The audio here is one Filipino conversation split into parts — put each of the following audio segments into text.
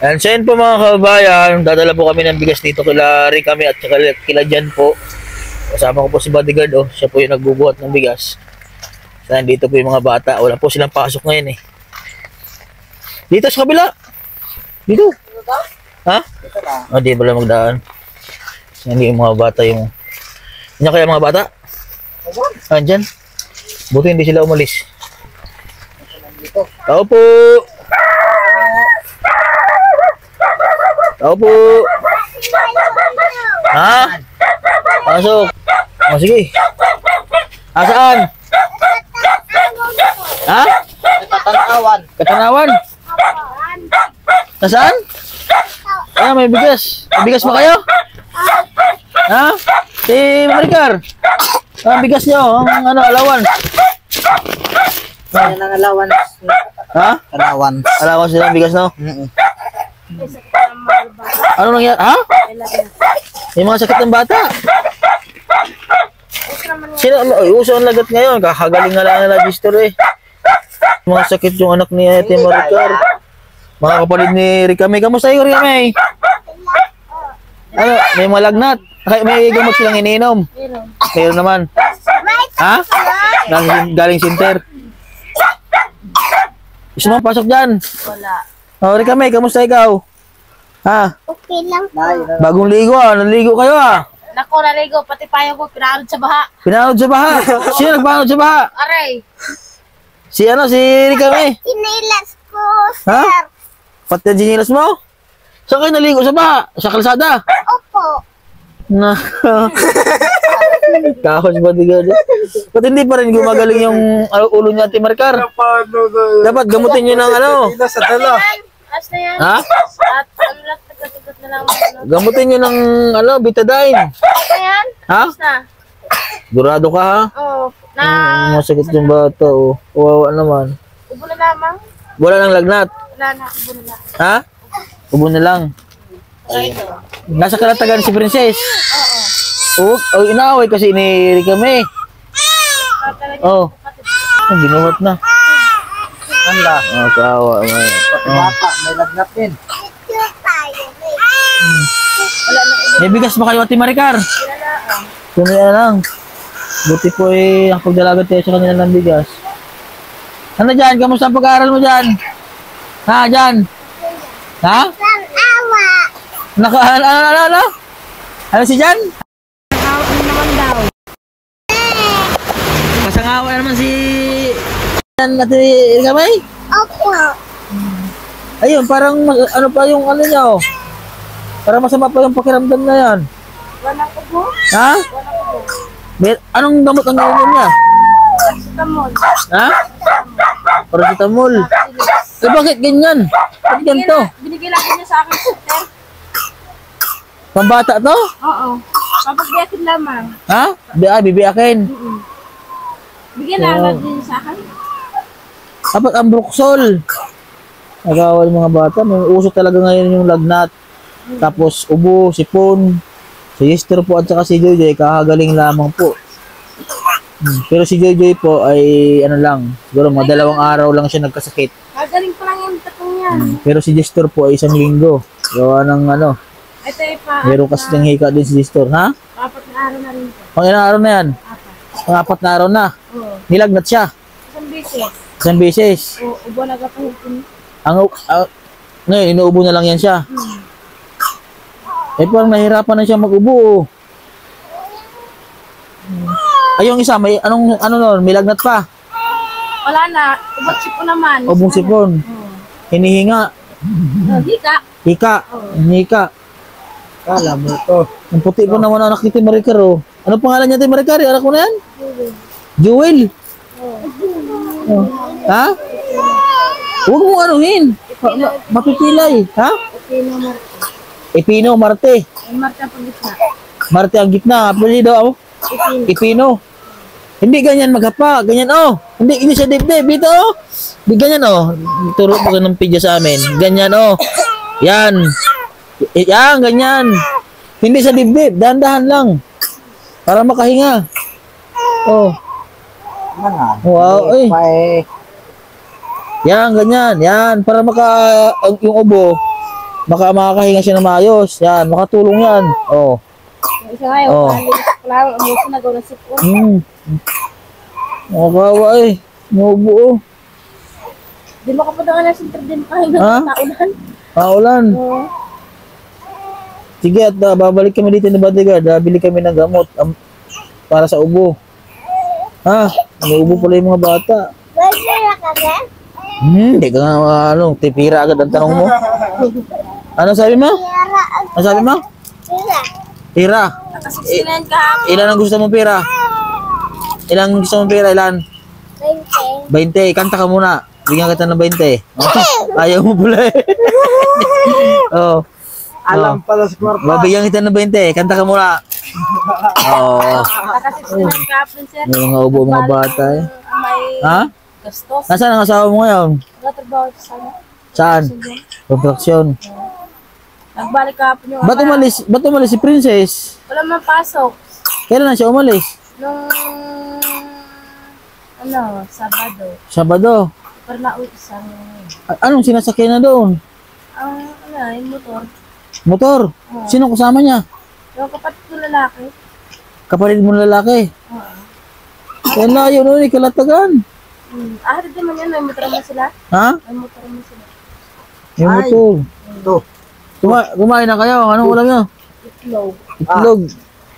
And so yun po mga kababayan, dadala po kami ng bigas dito kila Ricame at kila Jan po. Kasama ko po si bodyguard, oh. Siya po yung nagbubuhat ng bigas. So dito po yung mga bata. Wala po silang pasok ngayon eh. Dito sa kabila. Dito. Ha? O, di ba lang magdaan? Hindi yung mga bata yung... Ano kaya mga bata? Andyan. Buti hindi sila umalis. Tao po. Tao po. Ha? Pasok. O sige. Asaan? Ha? Katanawan. Katanawan? Nasaan? Ah, may bigas. May bigas ba kayo? Ha? Si Maricar. Ang bigas nyo, ang ano, alawan. Yan ang alawan. Ha? Alawan. Alawan sila ang bigas, no? Ano nangyari? Ha? Yung mga sakit ng bata. Sino? Ay, uso ang lagat ngayon. Kakagaling nga lang na register eh. Mga sakit yung anak ni Ate Maricar. Mga kapatid ni Ricame. Kamusta yung Ricame? Ano? May mga lagnat? May gamot silang iniinom? Meron naman. Ha? Galing center. Gusto mo pasok dyan? Wala. Oh, Ricame, kamusta ikaw? Ha? Okay lang po. Bagong ligo ah. Naligo kayo ah. Nako, naligo. Pati payo ko, pinarod sa baha. Pinahod sa baha. Sino nagpahod sa baha? Aray. Si ano? Si Ricame? Inilas ko, Ha? Pati ang sinilas mo? Saan kayo naligo sa baha? Sa kalsada? Opo. Na. Kahos ba diga? Ba't hindi pa rin gumagaling yung ulo niya Ate Maricar? Dapat gamutin niyo ng ano? Sa dala. As na yan. Ha? At ano lang, nagkasugot na lang. Ano. Gamutin niyo ng ano, betadine. As na yan. Ha? As na. Durado ka ha? Oo. Na. Masakit yung bata oh. Kawawa naman. Ubo na lamang. Wala nang lagnat. Wala na, ubo na lang. Ha? Ubo na lang. Right. Nasa kalatagan si Princess. Oo. Oh, inaaway kasi ni Ricame. Oh. Oh, binuhat na. Anda. Oh, kawawa. Bata, may lagnat din. May bigas ba kayo Ate Maricar? Wala lang. Buti po eh, ang pagdalagat tayo sa kanila ng bigas. Ano dyan? Kamusta ang pag-aaral mo dyan? Ha, dyan? Ha? Ano? Ano si dyan? Ano naman daw? Masangawa naman si... Yan Ate Ricame? Opo. Ayun, parang ano pa yung ano niya oh. Parang masama pa yung pakiramdam na yan. Walang ubo? Ha? Anong gamot ang gawin niya? Paracetamol. Ha? Paracetamol. Eh bakit ganyan? Bakit ganito? Binigay lang niya sa akin, sister. Pambata to? Oo. Papagbiyakin lamang. Ha? Bibiyakin. Bigyan lang din sa akin. Dapat ang Bruxol. Nagawal mga bata. May uso talaga ngayon yung lagnat. Tapos ubo, sipon. Si Esther po at saka si Joy kakagaling lamang po. Pero si Joy po ay ano lang. Siguro mga 2 araw lang siya nagkasakit. Kagaling pa lang yung tatong yan. Pero si Esther po ay 1 linggo. Gawa ng ano. Ito ay pa. Meron kasi ng hika din si Esther. Ha? 4 na araw na rin po. Pang ilang araw na yan? 4 na araw na. Oo. Nilagnat siya. Isang beses. 1 beses. Oo, ubo na kapahipin. Ngayon, inuubo na lang yan siya. Eh, parang nahirapan na siya mag-ubo. Ay, yung isa, may ano nun, may lagnat pa. Wala na. Ubot sipon naman. Ubong sipon. Hinihinga. Hika. Hika. Hika. Kala mo ito. Ang puti po naman anak ni Ate Maricar, oh. Ano pangalan niya, Ate Maricar? Anak mo na yan? Jewel. Oh. Ha? Huwag mo anuhin. Mapipilay. Ha? Ipino, Marte. Ay, Marta pag gitna. Marte ang gitna. Apelido ako. Ipino. Hindi ganyan maghapa. Ganyan, oh. Hindi siya dibdib. Dito, oh. Hindi ganyan, oh. Turo mo ng pidya sa amin. Ganyan, oh. Yan. Yan, ganyan. Hindi sa dibdib. Dahan-dahan lang. Para makahinga. Oh. Wow, eh. Yan, ganyan. Yan. Para yung ubo. Baka makakahinga siya ng maayos. Yan, makatulong yan. Oh. Yung isa nga yun, Oo. kailangan umuso na gawin ng sipon. Nakakawa eh. Nubo. Di makapadangan na sinter din kahit Ha? na naulan. Paulan. Oo. Sige at babalik kami dito ni Bodyguard. Bili kami ng gamot para sa ubo. Ha? May ubo pala yung mga bata. Hindi ka nga tipira agad ang tanong mo. Ano sabi mo? Ano sabi mo? Pira. Kasi sinayan kahapon. Ilan ang gusto mong pira? Ilan ang gusto mong pira? Ilan? 20. Kanta ka muna. Bigyan kita ng 20. Ayaw mo pala eh. Oh. Alam pala si Kwarta. Babigyan kita ng 20. Kanta ka muna. Oo. Kasi sinayan kahapon, sir. May mga ubo mga bata eh. May Ha? gastos. Nasaan ang asawa mo ngayon? Nagtatrabaho sa sana. Saan? Construction. Nagbalik kahapon yung Ba't umalis si Princess? Wala man pasok. Kailan na siya umalis? Nung Sabado. Sabado. Pero nauwi isang Anong sinasakyan na doon? yung motor. Motor. Sino kasama niya? Yung kapatid ko lalaki. Kapatid mo na lalaki. Oo. Kaya layo noon, ikalatagan. Ahari din man yan, may motor mo sila. Ha? May motor mo sila. Yung Ay. motor. Ito. Kumain na kayo. Anong ulam niyo? Itlog. Itlog.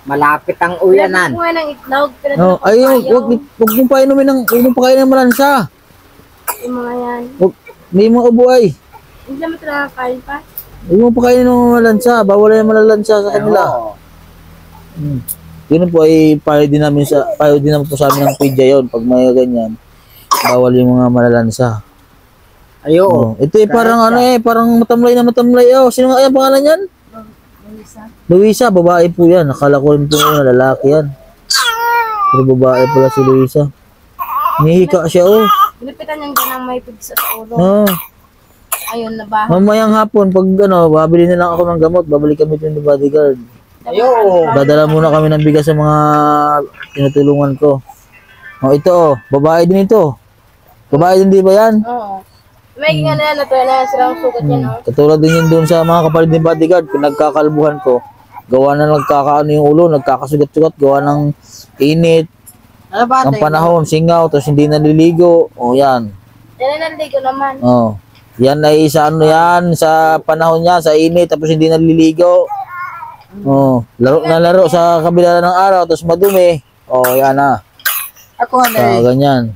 Malapit ang Pinadala uyanan. ko nga ng itlog. No, Pinadala ko ayun, payo. wag mong painumin huwag mong pakainin ng malansa. Yung mga yan. May mga ubo ay. Hindi naman talaga kain pa. Huwag mong pakainin ng malansa. Bawal na yung malalansa sa kanila. Oo. Yun po ay payo din namin po sa amin ng pidya yon pag may ganyan. Bawal yung mga malalansa. Ayo. Oh, ito ay parang parang matamlay na matamlay. Oh, sino nga ang pangalan niyan? Luisa. Luisa, babae po yan. Akala ko rin po yun, lalaki yan. Pero babae pala si Luisa. Nihika siya, oh. Binipitan niyang ganang may pigsa sa ulo. Oh. Ayun, nabaho. Mamayang hapon, pag babili na lang ako ng gamot, babalik kami dito ni Bodyguard. Ayo. Dadala muna kami ng bigas sa mga tinutulungan ko. Oh, ito, oh. Babae din ito. Babae din di ba yan? Oo. May nga na yan, natuwa na yan silang sugat yan, oh. Katulad din yun doon sa mga kapatid ni Bodyguard, pinagkakalbuhan ko. Gawa na nagkakaano yung ulo, nagkakasugat-sugat, gawa ng init, Ano ba? ng panahon, singaw, tapos hindi naliligo. O yan. Yan ang nandigo naman. Oh. Yan ay sa ano yan, sa panahon niya, sa init, tapos hindi naliligo. Oh, laro na laro sa kabila ng araw, tapos madumi. Oh, yan na. Ako nga Ganyan.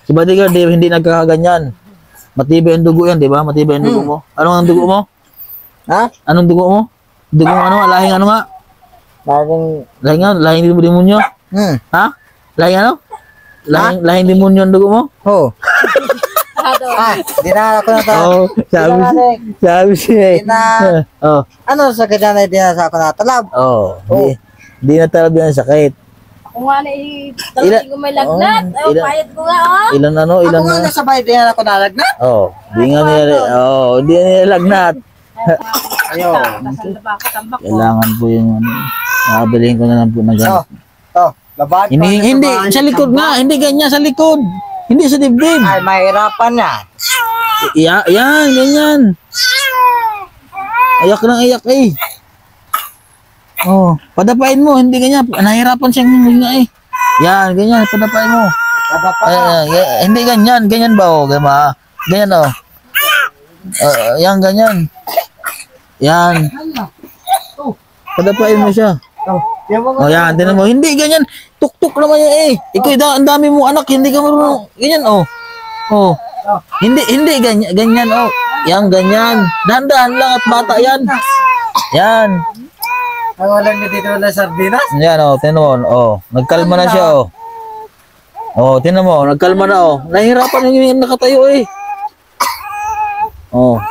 Si Bodyguard, hindi nagkakaganyan. Matibay ang dugo yan, di ba? Matibay ang dugo mo. Ano ang dugo mo? Ha? Anong dugo mo? Dugo ano? Lahing ano nga? Lahing demonyo? Ha? Lahing ano? Lahing demonyo ang dugo mo? Oh. Hado. Dinala ko na to. Oo, sabi siya eh. Oh, Ano sa kanya na dinala ko na talab? oh, di na talaga yan sakit. Kung nga na talagang ko may lagnat. Ay, ilan- payat ko nga, oh. Ilan Ako nga na? nasabay dinala ko na lagnat. Oh, di nga nila, di na nilalagnat. Ayo. Kasal na ba ako, tambak ko. Kailangan po yung nakabilihin ko na lang po na So, ganun. to, labad. Hindi, sa likod nga, hindi ganyan, sa likod. Hindi sa dibdib. Ay, mahirapan na. Yan, ganyan. Ayak ng ayak eh. Oh, padapain mo, hindi ganyan. Nahirapan siyang huminga eh. Yan, ganyan, padapain mo. Hindi ganyan, ganyan ba oh, ganyan ba? Ganyan oh. Yan, ganyan. Yan. Padapain mo siya. Oh, yan, tinan mo. Hindi ganyan. Tuk-tuk naman yan eh. Ikaw, ang dami mo anak, hindi ka marunong. Ganyan oh. Oh. Hindi ganyan, ganyan oh. Yan, ganyan. Dahan-dahan lang at bata yan. Yan. Ang walang dito na sardinas. Yan oh, tinan mo. Oh, nagkalma na siya oh. Oh, tinan mo, nagkalma na oh. Nahihirapan yung nakatayo eh. Oh.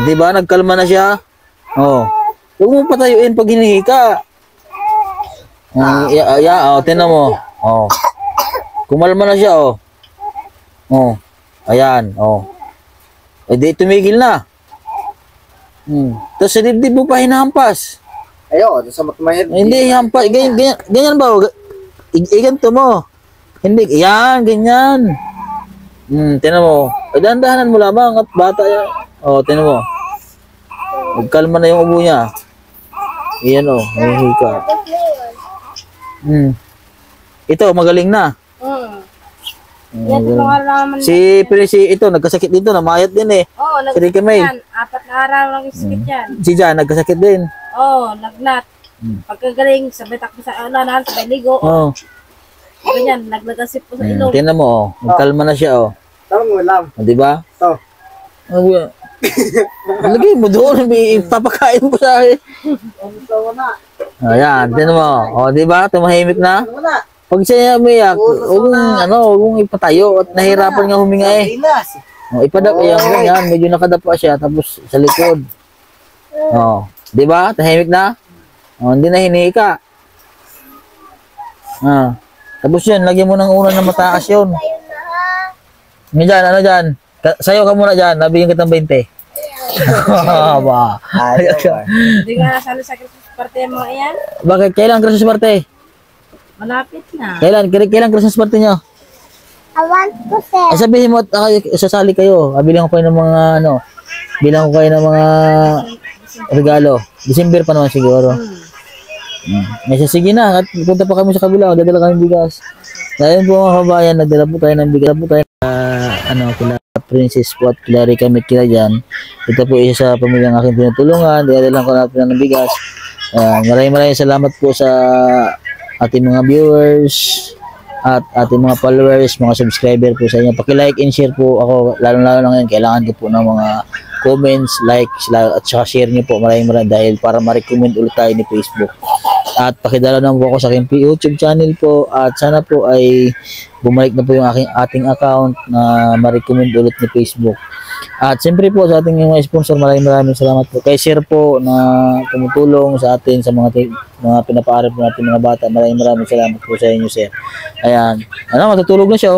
Di ba nagkalma na siya? Oh. Huwag mo patayuin pag hinihika. Oh, tinan mo. Oh. Kumalma na siya oh. Oh. Ayan, oh. Eh di tumigil na. Tapos sa dibdib mo pa hinahampas. Ayo, sa matmahir. Hindi hampas, ganyan ba? Ganito mo. Hindi, yan, ganyan. Tinan mo. Dahan-dahanan mo lamang at bata yan. Tinan mo. Magkalma na yung ubo niya. Iyan nahuhika. Ito, magaling na. Yan, ito nga naman. Pero ito, nagkasakit dito, namayat din eh. Oo, Si Ricky May. yan. 4 na araw lang yung sakit yan. Si Jan, nagkasakit din. Oo, lagnat. Pagkagaling, sabay takbo sa unahan, sabay ligo. Oo. Ganyan, naglagasip po sa ilong. Tingnan mo, nagkalma na siya Tama mo lang. Di ba? Oh. Lagay mo doon, papakain mo sa akin. Tama na. Ayan, tingnan mo. Di ba? Tumahimik na. Tama na. Pag siya umiyak, huwag mong ipatayo at nahirapan nga huminga eh. Sardinas. Ipadap, ayan, ganyan, medyo nakadapa siya, tapos sa likod. Di ba? Tahimik na. Hindi na hinika. Tapos yun, lagyan mo ng unan na mataas yun. Ano dyan? Sayo ka muna dyan, nabigyan kitang 20. Ba. Hindi nga nasali sa Christmas party yung mga yan. Bakit? Kailan Christmas party? Malapit na. Kailan Christmas party nyo? I want to say. Sabihin mo at sasali kayo. Bilang ko kayo ng mga bilang ko kayo ng mga regalo. December pa naman siguro. Sige na, at punta pa kami sa kabila, dadala kami bigas. Ngayon po mga kabayan, nagdala po tayo ng bigas. Po tayo kila Princess po at kila Rica Met kila dyan. Ito po isa sa pamilyang aking tinutulungan. Dadala ko natin ng bigas. Maraming salamat po sa ating mga viewers at ating mga followers, mga subscriber po sa inyo. Paki-like and share po ako, lalo-lalo na ngayon, kailangan ko po ng mga comments, likes, at saka share niyo po. Maraming dahil para ma-recommend ulit tayo ni Facebook. At pakidala naman po ako sa aking YouTube channel po at sana po ay bumalik na po yung ating account na ma-recommend ulit ni Facebook. At siyempre po sa ating mga sponsor, maraming salamat po. Kay Sir po na tumutulong sa atin sa mga pinapaaral po natin mga bata. Maraming salamat po sa inyo, Sir. Ayan. Matutulog na siya